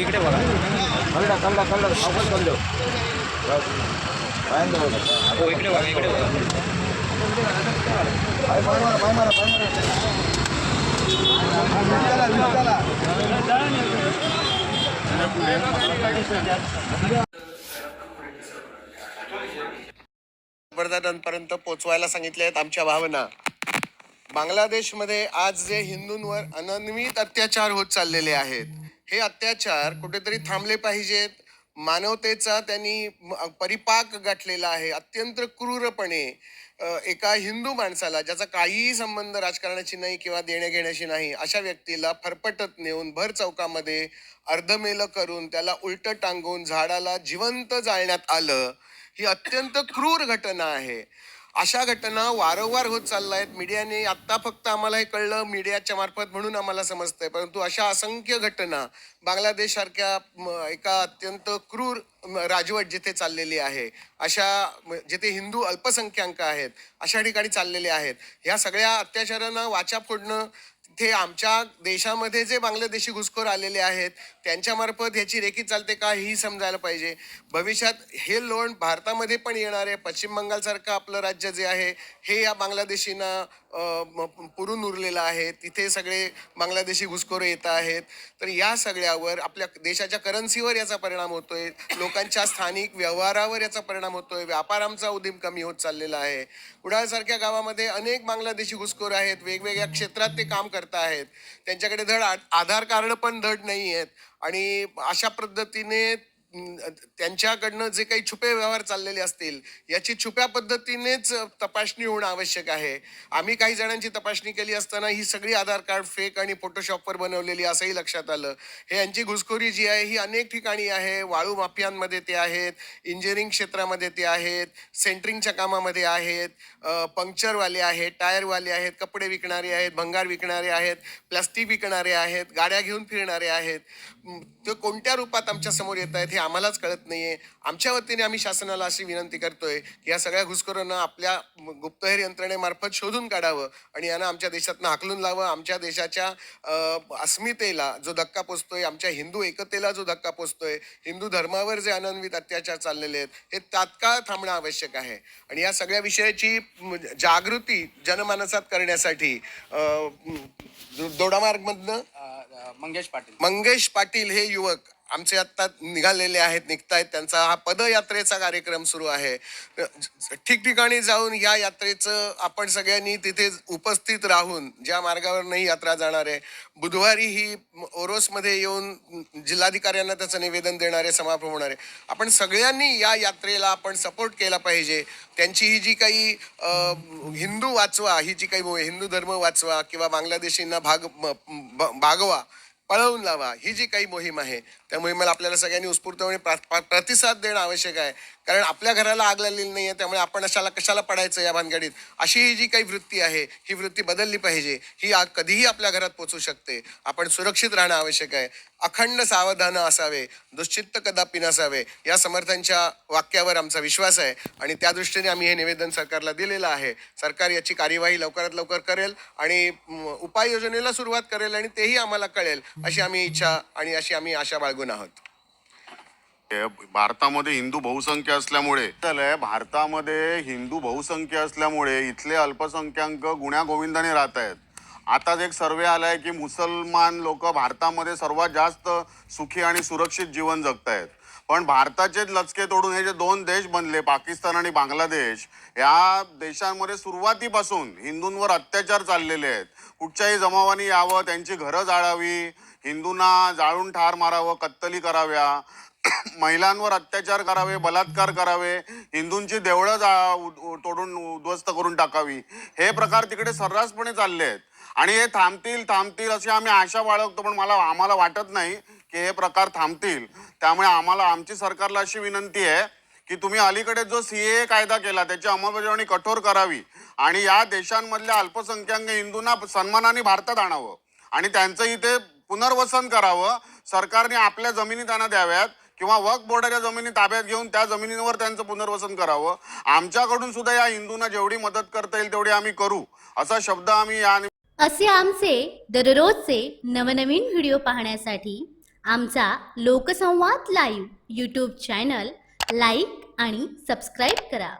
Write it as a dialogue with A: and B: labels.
A: इकडे बघा.
B: पंतप्रधानांपर्यंत पोहोचवायला सांगितले आहेत आमच्या भावना. बांगलादेशमध्ये आज जे हिंदूंवर अनन्वित अत्याचार होत चाललेले आहेत, हे अत्याचार कुठेतरी थांबले पाहिजेत. मानवतेचा त्यांनी परिपाक गाठलेला आहे. अत्यंत क्रूरपणे एका हिंदू माणसाला, ज्याचा काहीही संबंध राजकारणाशी नाही किंवा देण्याघेण्याशी नाही, अशा व्यक्तीला फरफटत नेऊन भर चौकामध्ये अर्धमेलं करून त्याला उलट टांगून झाडाला जिवंत जाळण्यात आलं. ही अत्यंत क्रूर घटना आहे. अशा घटना वारंवार होत चालल्या आहेत. मीडियाने आत्ता फक्त आम्हाला हे कळलं मीडियाच्या मार्फत म्हणून आम्हाला समजतंय, परंतु अशा असंख्य घटना बांगलादेश सारख्या एका अत्यंत क्रूर राजवट जिथे चाललेली आहे, अशा जिथे हिंदू अल्पसंख्याक आहेत, अशा ठिकाणी चाललेले आहेत. ह्या सगळ्या अत्याचारांना वाचा फोडणं, तिथे आमच्या देशामध्ये जे बांगलादेशी घुसखोर आलेले आहेत त्यांच्या मार्फत ह्याची रेखी चालते का ही समजायला पाहिजे. भविष्यात हे लोण भारतामध्ये पण येणार आहे. पश्चिम बंगालसारखं आपलं राज्य जे आहे हे या बांगलादेशींना पुरून उरलेलं आहे. तिथे सगळे बांगलादेशी घुसखोर येत आहेत. तर या सगळ्यावर आपल्या देशाच्या करन्सीवर याचा परिणाम होतोय, लोकांच्या स्थानिक व्यवहारावर याचा परिणाम होतोय. व्यापारांचा उदीम कमी होत चाललेला आहे. कुडाळसारख्या गावामध्ये अनेक बांगलादेशी घुसखोर आहेत. वेगवेगळ्या क्षेत्रात ते काम करत आहेत. त्यांच्याकडे धड आधार कार्ड पण धड नाही आहेत. आणि अशा पद्धतीने त्यांच्याकडनं जे काही छुपे व्यवहार चाललेले असतील याची छुप्या पद्धतीनेच तपासणी होणं आवश्यक आहे. आम्ही काही जणांची तपासणी केली असताना ही सगळी आधार कार्ड फेक आणि फोटोशॉपवर बनवलेली असंही लक्षात आलं. हे यांची घुसखोरी जी आहे ही अनेक ठिकाणी आहे. वाळू माफियांमध्ये ते आहेत, इंजिनिअरिंग क्षेत्रामध्ये ते आहेत, सेंटरिंगच्या कामामध्ये आहेत, पंक्चरवाले आहेत, टायरवाले आहेत, कपडे विकणारे आहेत, भंगार विकणारे आहेत, प्लास्टिक विकणारे आहेत, गाड्या घेऊन फिरणारे आहेत. ते कोणत्या रूपात आमच्या समोर येत आहेत हे आम्हालाच कळत नाहीये. आमच्या वतीने आम्ही शासनाला अशी विनंती करतोय की या सगळ्या घुसखोरांना आपल्या गुप्तहेर यंत्रणेमार्फत शोधून काढावं आणि यांना आमच्या देशातनं हाकलून लावावं. आमच्या देशाच्या अस्मितेला जो धक्का पोचतोय, आमच्या हिंदू एकतेला जो धक्का पोचतोय, हिंदू धर्मावर जे अनन्वित अत्याचार चाललेले आहेत हे तात्काळ थांबणं आवश्यक आहे. आणि या सगळ्या विषयाची जागृती जनमानसात करण्यासाठी दोडामार्गमधनं मंगेश पाटील हे युवक आमचे आत्ता निघालेले आहेत, निघतायत. त्यांचा हा पदयात्रेचा कार्यक्रम सुरू आहे. ठिकठिकाणी जाऊन या यात्रेचं आपण सगळ्यांनी तिथे उपस्थित राहून, ज्या मार्गावर ही यात्रा जाणार आहे, बुधवारी ही ओरोसमध्ये येऊन जिल्हाधिकाऱ्यांना त्याचं निवेदन देणारे समारोप होणार आहे. आपण सगळ्यांनी या यात्रेला आपण सपोर्ट केला पाहिजे. त्यांची ही जी काही हिंदू वाचवा, ही जी काही हिंदू धर्म वाचवा किंवा बांगलादेशींना भागवा, पळवून लावा, ही जी काही मोहीम आहे त्या मोहिमेला आपल्याला सगळ्यांनी उत्स्फूर्तपणे प्रतिसाद देणं आवश्यक आहे. कारण आपल्या घराला आग लागलेली नाही आहे, त्यामुळे आपण कशाला पडायचं या भानगडीत, अशी ही जी काही वृत्ती आहे ही वृत्ती बदलली पाहिजे. ही आग कधीही आपल्या घरात पोचू शकते. आपण सुरक्षित राहणं आवश्यक आहे. अखंड सावधान असावे, दुश्चित्त कदापि नसावे, या समर्थांच्या वाक्यावर आमचा विश्वास आहे आणि त्या दृष्टीने आम्ही हे निवेदन सरकारला दिलेलं आहे. सरकार याची कार्यवाही लवकरात लवकर करेल आणि उपाययोजनेला सुरुवात करेल आणि तेही आम्हाला कळेल अशी आम्ही इच्छा आणि अशी आम्ही आशा बाळगून आहोत.
C: भारतामध्ये हिंदू बहुसंख्य असल्यामुळे इथले अल्पसंख्याक गुण्यागोविंदाने राहत आहेत. आताच एक सर्वे आलाय की मुसलमान लोक भारतामध्ये सर्वात जास्त सुखी आणि सुरक्षित जीवन जगत आहेत. पण भारताचे लचके तोडून हे जे दोन देश बनले, पाकिस्तान आणि बांगलादेश, या देशांमध्ये सुरुवातीपासून हिंदूंवर अत्याचार चाललेले आहेत. कुठच्याही जमावानी यावं, त्यांची घरं जाळावी, हिंदूंना जाळून ठार मारावं, कत्तली कराव्या, महिलांवर अत्याचार करावे, बलात्कार करावे, हिंदूंची देवळं तोडून उद्ध्वस्त करून टाकावी, हे प्रकार तिकडे सर्रासपणे चालले आहेत. आणि हे थांबतील अशी आम्ही आशा बाळगतो. पण आम्हाला वाटत नाही की हे प्रकार थांबतील. त्यामुळे आमची सरकारला अशी विनंती आहे की तुम्ही अलीकडे जो CAA कायदा केला त्याची अंमलबजावणी कठोर करावी आणि या देशांमधल्या अल्पसंख्याक हिंदूंना सन्मानाने भारतात आणावं आणि त्यांचं इथे पुनर्वसन करावं, सरकारने आपल्या जमिनी त्यांना द्याव्यात किंवा वक्फ बोर्डाच्या जमिनी ताब्यात घेऊन त्या जमिनींवर त्यांचं पुनर्वसन करावं. आमच्याकडून सुद्धा या हिंदूंना जेवढी मदत करता येईल तेवढी आम्ही करू, असा शब्द आम्ही या
D: असे आमचे दररोजचे नवनवीन व्हिडिओ पाहण्यासाठी आमचा लोकसंवाद लाईव्ह यूट्यूब चॅनल लाईक आणि सबस्क्राईब करा.